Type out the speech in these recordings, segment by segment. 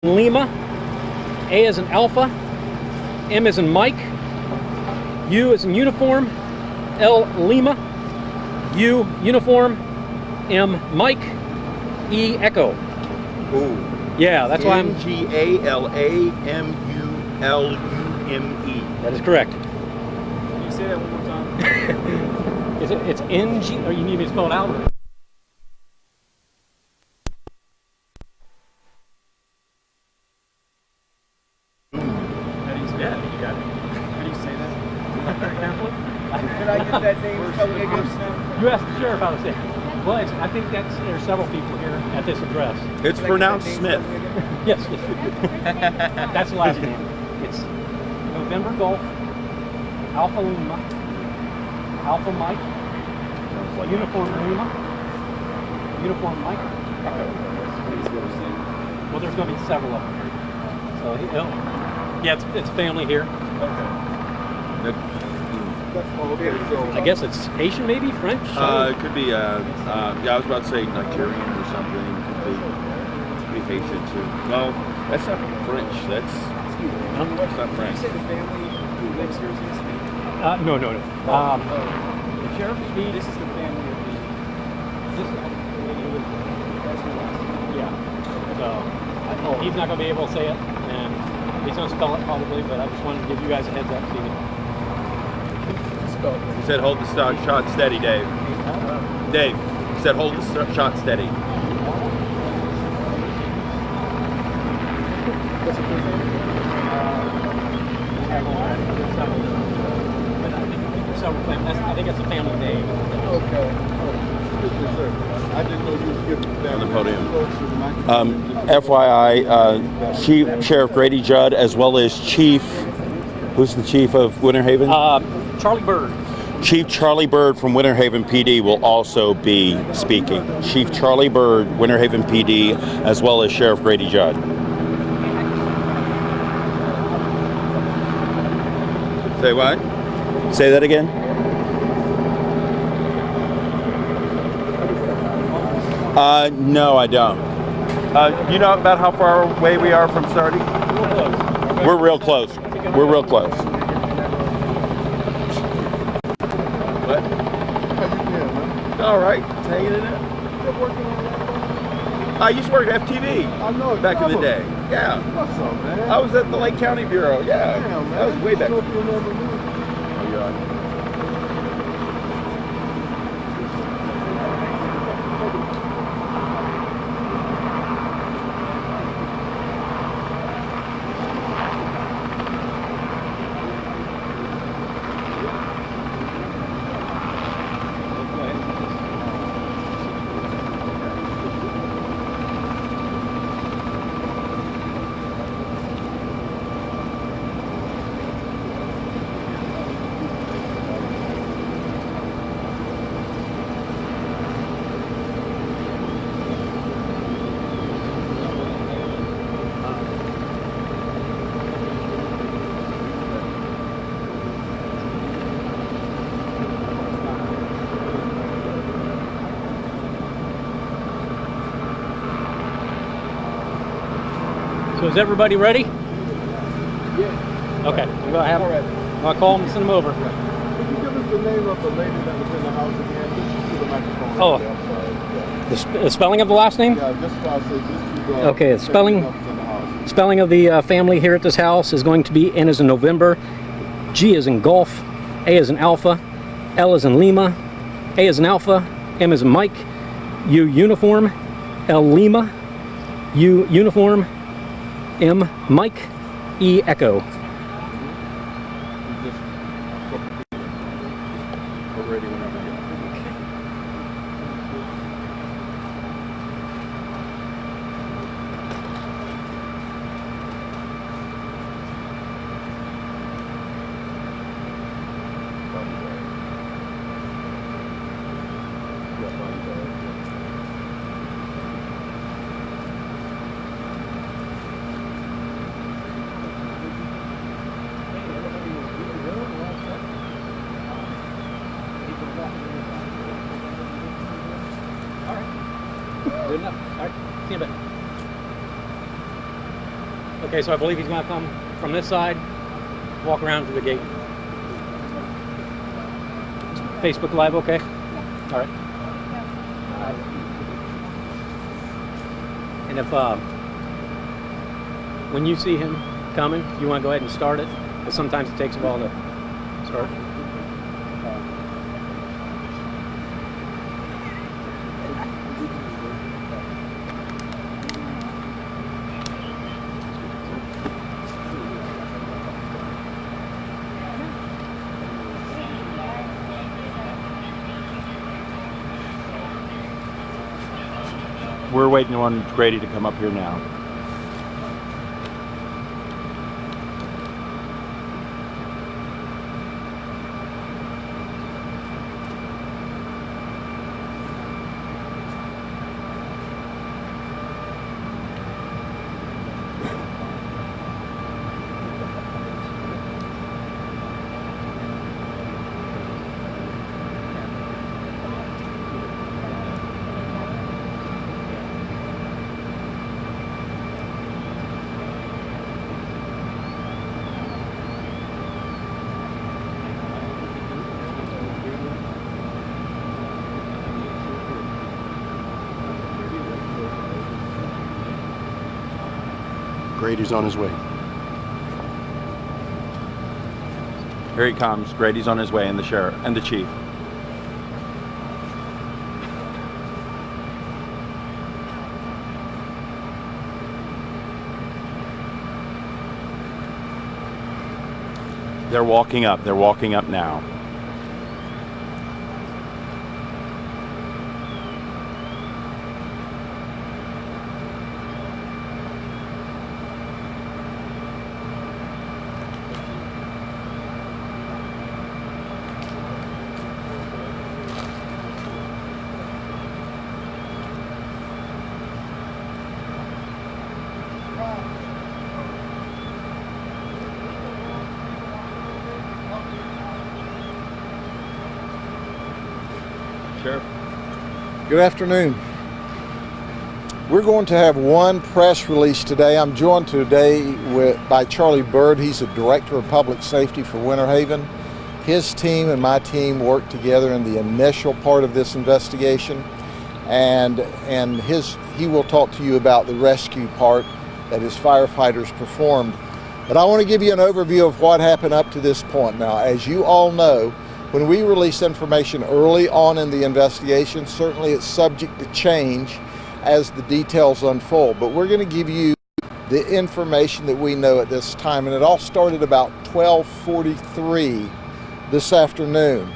Lima, A as in Alpha, M as in Mike, U as in Uniform, L Lima, U Uniform, M Mike, E Echo. Ooh. Yeah, that's why I'm... N-G-A-L-A-M-U-L-U-M-E. That is correct. Can you say that one more time? It's N-G, or you need me to spell it out? Yeah, you got it. How do you say that? Did I get that name spelled again? You asked the sheriff how to say it. Well, I think there's several people here at this address. It's pronounced Smith. Yes, that's the last name. It's November Golf, Alpha Lima, Alpha Mike, Uniform Lima, Uniform Mike, Echo. Well, there's going to be several of them here. So, yeah, it's family here. Okay, so I guess it's Haitian, maybe French. it could be. Yeah, I was about to say Nigerian or something. Could be Haitian too. No, that's not French. That's not French. Did you say the family who lives here is going to speak? No. The sheriff speaks. This is the family of the... Yeah. So he's not going to be able to say it, and he's going to spell it probably. But I just wanted to give you guys a heads up, so you can. He said, "Hold the shot steady, Dave." Dave, he said, "Hold the shot steady." I think it's a family name. Okay. I didn't know you were giving On the podium. FYI, Chief Sheriff Grady Judd, as well as Chief, who's the chief of Winter Haven? Charlie Bird. Chief Charlie Bird from Winter Haven PD will also be speaking. Chief Charlie Bird, Winter Haven PD, as well as Sheriff Grady Judd. Say what? Say that again? No, I don't. You know about how far away we are from starting? We're real close. We're real close. What? All right, hanging in there. I used to work at FTV. I know back in the day. Yeah. What's up, man? I was at the Lake County Bureau. Yeah. Damn, man. That was way back. I don't know if you remember me. Oh, yeah. So is everybody ready? Yeah. Okay. I'm going to have I'll call them and send them over. Could you give us the name of the lady that was in the house again? Just to the microphone. Oh. I'm sorry. Yeah. The spelling of the last name? Yeah, just so I say, just to the... Okay, the spelling of the family here at this house is going to be N as in November, G as in Golf, A as in Alpha, L as in Lima, A as in Alpha, M as in Mike, U Uniform, L Lima, U Uniform, M Mike, E Echo. Okay, so I believe he's going to come from this side, walk around to the gate. Facebook Live, okay? All right. And if when you see him coming, you want to go ahead and start it, because sometimes it takes a while to start. We're waiting on Grady to come up here now. Grady's on his way. Here he comes. Grady's on his way, and the sheriff and the chief. They're walking up. They're walking up now. Sheriff. Good afternoon. We're going to have one press release today. I'm joined today by Charlie Bird. He's the Director of Public Safety for Winter Haven. His team and my team worked together in the initial part of this investigation, and he will talk to you about the rescue part that his firefighters performed. But I want to give you an overview of what happened up to this point. Now, as you all know, when we release information early on in the investigation, certainly it's subject to change as the details unfold. But we're going to give you the information that we know at this time. And it all started about 12:43 this afternoon.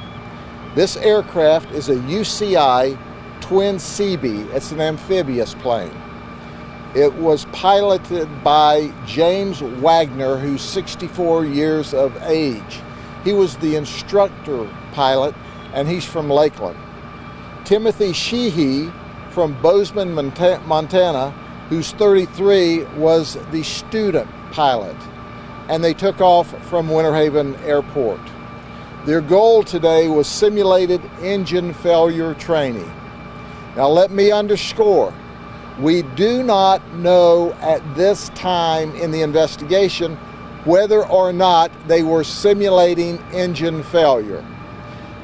This aircraft is a UCI Twin Seabee. It's an amphibious plane. It was piloted by James Wagner, who's 64 years of age. He was the instructor pilot, and he's from Lakeland. Timothy Sheehy from Bozeman, Montana, who's 33, was the student pilot, and they took off from Winter Haven Airport. Their goal today was simulated engine failure training. Now let me underscore, we do not know at this time in the investigation whether or not they were simulating engine failure.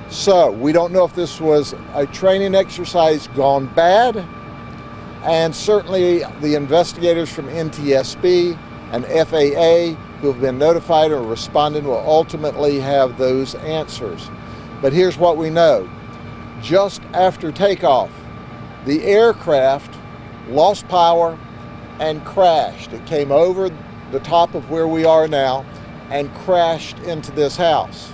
So we don't know if this was a training exercise gone bad, and certainly the investigators from NTSB and FAA who have been notified or responded will ultimately have those answers. But here's what we know. Just after takeoff, the aircraft lost power and crashed. It came over the top of where we are now and crashed into this house.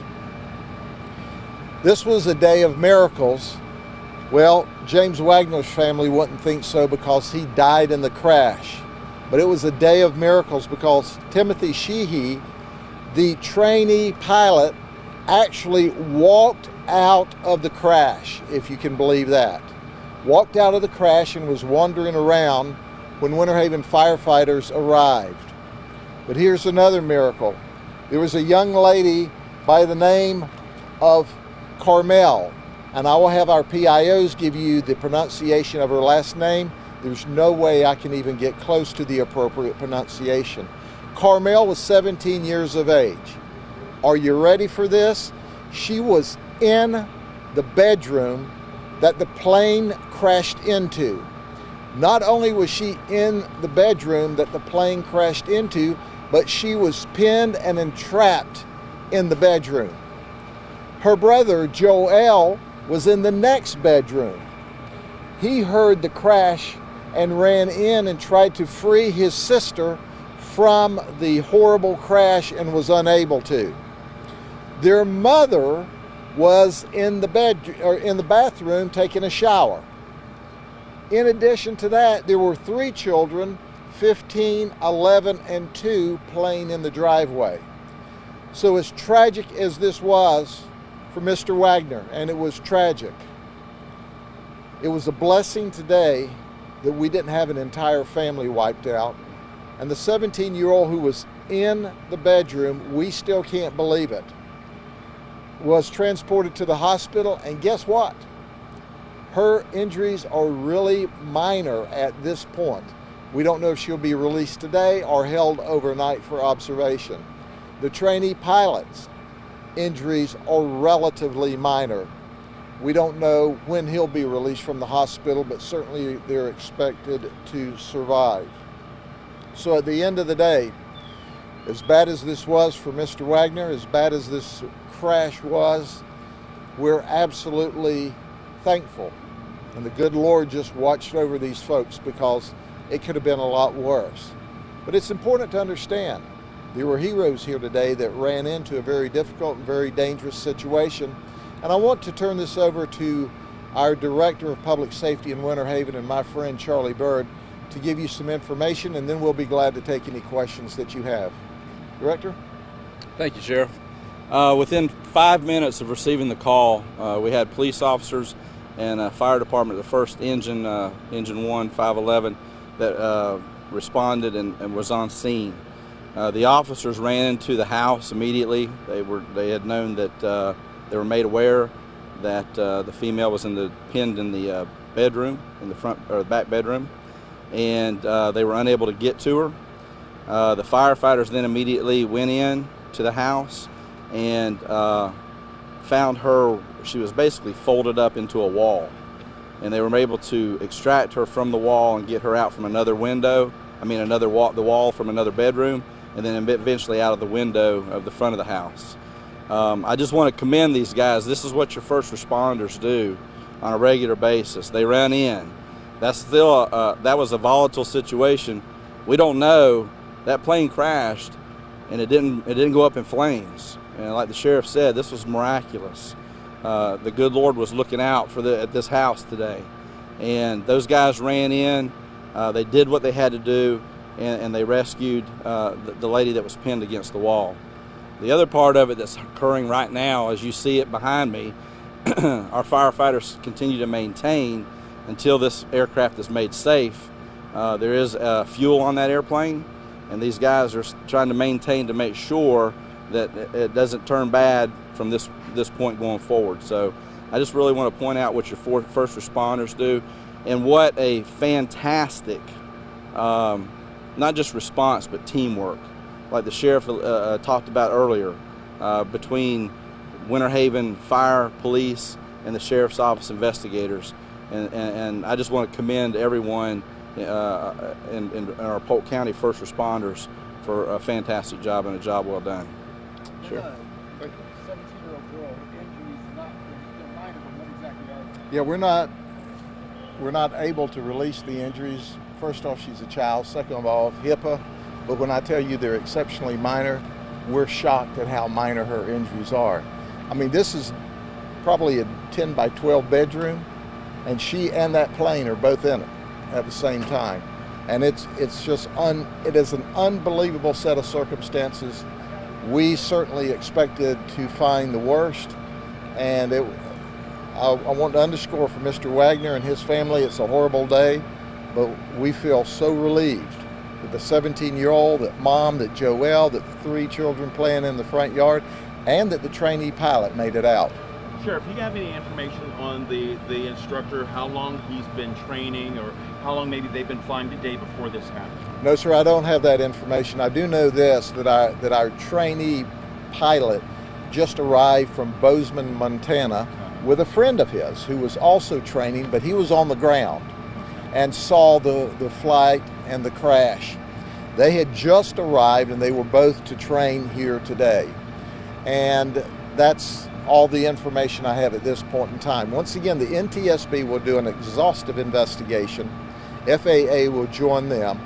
This was a day of miracles. Well, James Wagner's family wouldn't think so because he died in the crash. But it was a day of miracles because Timothy Sheehy, the trainee pilot, actually walked out of the crash, if you can believe that. Walked out of the crash and was wandering around when Winter Haven firefighters arrived. But here's another miracle. There was a young lady by the name of Carmel, and I will have our PIOs give you the pronunciation of her last name. There's no way I can even get close to the appropriate pronunciation. Carmel was 17 years of age. Are you ready for this? She was in the bedroom that the plane crashed into. Not only was she in the bedroom that the plane crashed into, but she was pinned and entrapped in the bedroom. Her brother, Joel, was in the next bedroom. He heard the crash and ran in and tried to free his sister from the horrible crash and was unable to. Their mother was in the bathroom taking a shower. In addition to that, there were 3 children, 15, 11, and 2, playing in the driveway. So as tragic as this was for Mr. Wagner, and it was tragic, it was a blessing today that we didn't have an entire family wiped out. And the 17-year-old who was in the bedroom, we still can't believe it, was transported to the hospital, and guess what? Her injuries are really minor at this point. We don't know if she'll be released today or held overnight for observation. The trainee pilot's injuries are relatively minor. We don't know when he'll be released from the hospital, but certainly they're expected to survive. So at the end of the day, as bad as this was for Mr. Wagner, as bad as this crash was, we're absolutely thankful. And the good Lord just watched over these folks, because it could have been a lot worse. But it's important to understand there were heroes here today that ran into a very difficult and very dangerous situation. And I want to turn this over to our Director of Public Safety in Winter Haven and my friend Charlie Bird to give you some information, and then we'll be glad to take any questions that you have. Director? Thank you, Sheriff. Within 5 minutes of receiving the call, we had police officers and fire department, the first engine 1, 511, that responded and was on scene. The officers ran into the house immediately. They had known that they were made aware that the female was pinned in the bedroom, in the front or the back bedroom, and they were unable to get to her. The firefighters then immediately went in to the house and found her. She was basically folded up into a wall, and they were able to extract her from the wall and get her out from another window. The wall from another bedroom, and then eventually out of the window of the front of the house. I just want to commend these guys. This is what your first responders do on a regular basis. They run in. That's still that was a volatile situation. We don't know. That plane crashed, and it didn't go up in flames. And like the sheriff said, this was miraculous. The good Lord was looking out at this house today, and those guys ran in. They did what they had to do, and they rescued the lady that was pinned against the wall. The other part of it that's occurring right now, as you see it behind me, our firefighters continue to maintain until this aircraft is made safe. There is fuel on that airplane, and these guys are trying to maintain to make sure that it doesn't turn bad from this point going forward. So I just really want to point out what your first responders do, and what a fantastic, not just response, but teamwork, like the sheriff talked about earlier, between Winter Haven Fire, Police, and the Sheriff's Office investigators. And I just want to commend everyone in our Polk County first responders for a fantastic job and a job well done. Sure. 17-year-old girl, injuries not minor, but what exactly are they? Yeah, we're not able to release the injuries. First off, she's a child. Second of all, HIPAA. But when I tell you they're exceptionally minor, we're shocked at how minor her injuries are. I mean, this is probably a 10 by 12 bedroom, and she and that plane are both in it at the same time. And it is an unbelievable set of circumstances. We certainly expected to find the worst, and I want to underscore for Mr. Wagner and his family, it's a horrible day, but we feel so relieved that the 17-year-old, that mom, that Joelle, that the 3 children playing in the front yard, and that the trainee pilot made it out. Sheriff, do you have any information on the instructor, how long he's been training, or how long maybe they've been flying the day before this happened? No, sir, I don't have that information. I do know this, that our trainee pilot just arrived from Bozeman, Montana, with a friend of his who was also training, but he was on the ground and saw the flight and the crash. They had just arrived and they were both to train here today. And that's all the information I have at this point in time. Once again, the NTSB will do an exhaustive investigation. FAA will join them.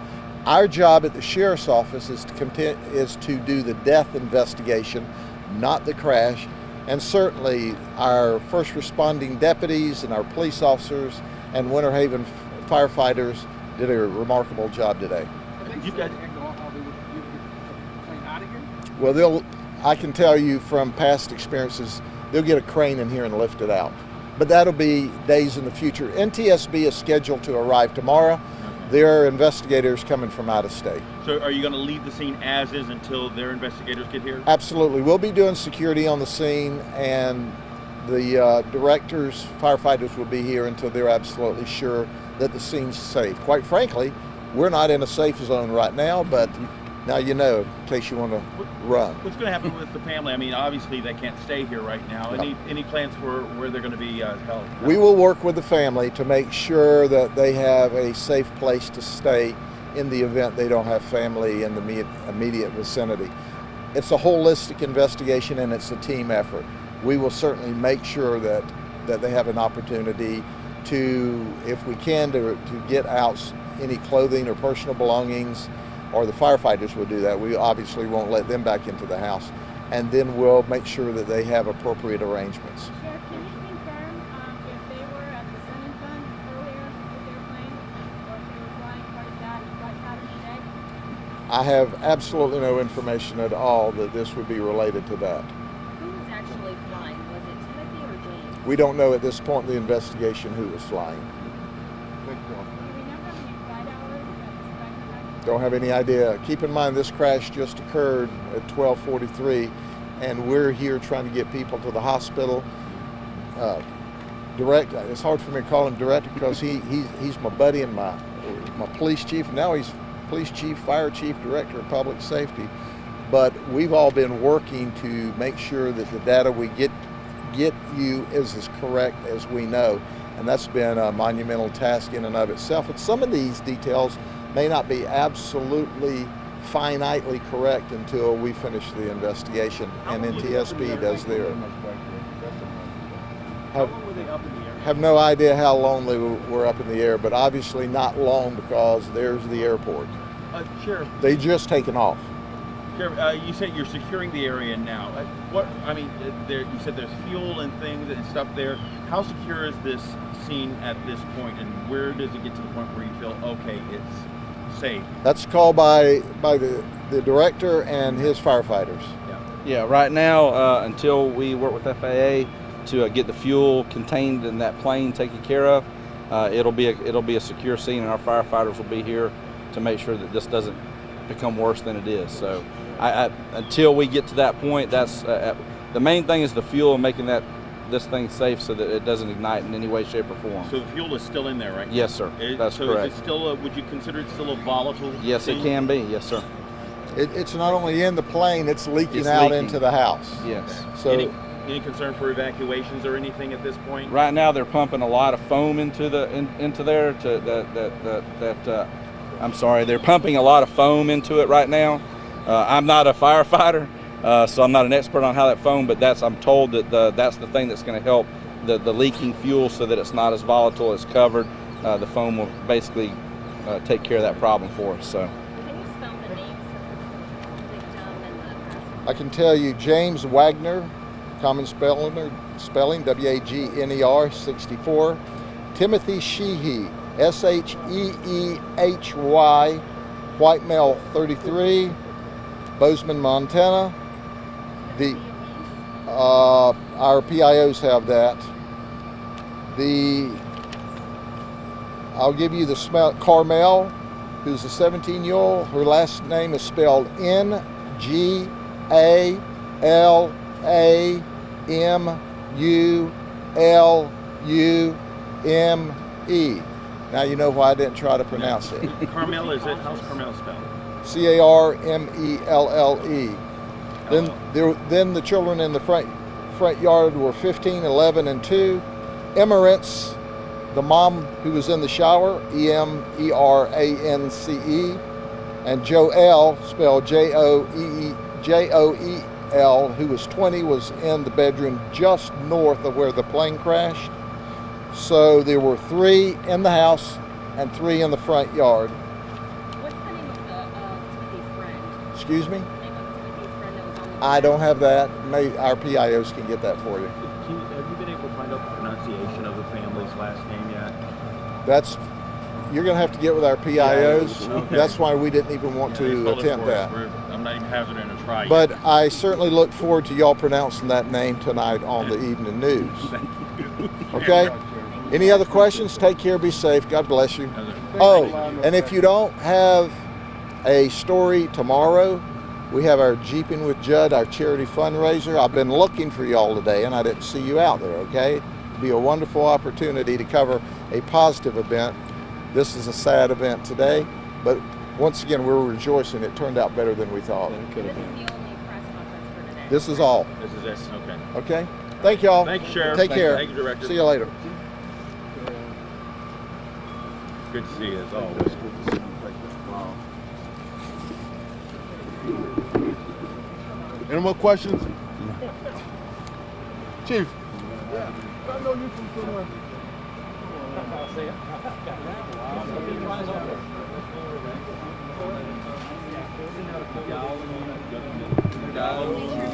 Our job at the Sheriff's Office is to do the death investigation, not the crash. And certainly our first responding deputies and our police officers and Winter Haven firefighters did a remarkable job today. You guys know how they would get the plane out of here? Well, I can tell you from past experiences, they'll get a crane in here and lift it out. But that'll be days in the future. NTSB is scheduled to arrive tomorrow. There are investigators coming from out of state. So are you going to leave the scene as is until their investigators get here? Absolutely. We'll be doing security on the scene, and the directors, firefighters will be here until they're absolutely sure that the scene's safe. Quite frankly, we're not in a safe zone right now, but now you know, in case you want to run. What's going to happen with the family? I mean, obviously they can't stay here right now. No. Any plans for where they're going to be held? We will work with the family to make sure that they have a safe place to stay in the event they don't have family in the immediate vicinity. It's a holistic investigation and it's a team effort. We will certainly make sure that they have an opportunity to, if we can, to get out any clothing or personal belongings, or the firefighters will do that. We obviously won't let them back into the house. And then we'll make sure that they have appropriate arrangements. Sheriff, can you confirm if they were at the Sun and Fun earlier with their plane, or if they were flying part of that flight pattern today? I have absolutely no information at all that this would be related to that. Who was actually flying? Was it Timothy or James? We don't know at this point in the investigation who was flying. Do you remember how many flight hours that this plane had? Don't have any idea. Keep in mind this crash just occurred at 12:43, and we're here trying to get people to the hospital. It's hard for me to call him director because he's my buddy and my police chief, and now he's police chief, fire chief, director of public safety. But we've all been working to make sure that the data we get you is as correct as we know, and that's been a monumental task in and of itself. And some of these details may not be absolutely finitely correct until we finish the investigation and NTSB does their. How long were they up in the air? Have no idea how long they were up in the air, but obviously not long because there's the airport. Sheriff, They just taken off. Sheriff, you said you're securing the area now. You said there's fuel and things and stuff there. How secure is this scene at this point, and where does it get to the point where you feel, okay, it's safe? That's called by the director and his firefighters. Yeah, right now, until we work with FAA to get the fuel contained in that plane taken care of, it'll be a secure scene, and our firefighters will be here to make sure that this doesn't become worse than it is. So, until we get to that point, that's the main thing is the fuel and making this thing safe so that it doesn't ignite in any way, shape, or form. So the fuel is still in there, right? Yes, sir. That's so correct. Is it still would you consider it still a volatile Yes, scene? it can be. Yes, sir. It's not only in the plane; it's leaking It's out leaking. into the house. Yes. So Any concern for evacuations or anything at this point? Right now, they're pumping a lot of foam into there. I'm sorry, they're pumping a lot of foam into it right now. I'm not a firefighter, so I'm not an expert on how that foam, but I'm told that that's the thing that's going to help the leaking fuel so that it's not as volatile, it's covered. The foam will basically take care of that problem for us. So. Can you spell the names of the victim and the passenger? I can tell you, James Wagner, common spelling, Wagner, 64. Timothy Sheehy, Sheehy, white male, 33, Bozeman, Montana. Our PIOs have that. I'll give you the Carmel, who's a 17-year-old. Her last name is spelled Ngalamn, Now you know why I didn't try to pronounce it. Carmel, is it? How's Carmel spelled? Carmelle. Then the children in the front yard were 15, 11, and 2. Emerance, the mom who was in the shower, Emerance, and Joel, spelled Joel, who was 20, was in the bedroom just north of where the plane crashed. So there were 3 in the house and 3 in the front yard. What's the name of Timothy's friend? Excuse me? The name of Timothy's friend that was on the I don't have that. Maybe our PIOs can get that for you. Have you been able to find out the pronunciation of the family's last name yet? You're going to have to get with our PIOs. Okay. That's why we didn't even want They to spelled it attempt for us. that. I'm not even hazarding a try yet. But I certainly look forward to y'all pronouncing that name tonight on the evening news. Okay? Any other questions? Take care, be safe. God bless you. Oh, and if you don't have a story tomorrow, we have our Jeeping with Judd, our charity fundraiser. I've been looking for y'all today, and I didn't see you out there, okay? It'd be a wonderful opportunity to cover a positive event. This is a sad event today, but once again, we're rejoicing. It turned out better than we thought. This is the only press conference for today. This is all, This is it. Okay. okay? Thank y'all. Thank you, Sheriff. Take care. Thank you, Director. See you later. Good to see you as always. Any more questions? Chief. Yeah, I know you from somewhere. Galamulame.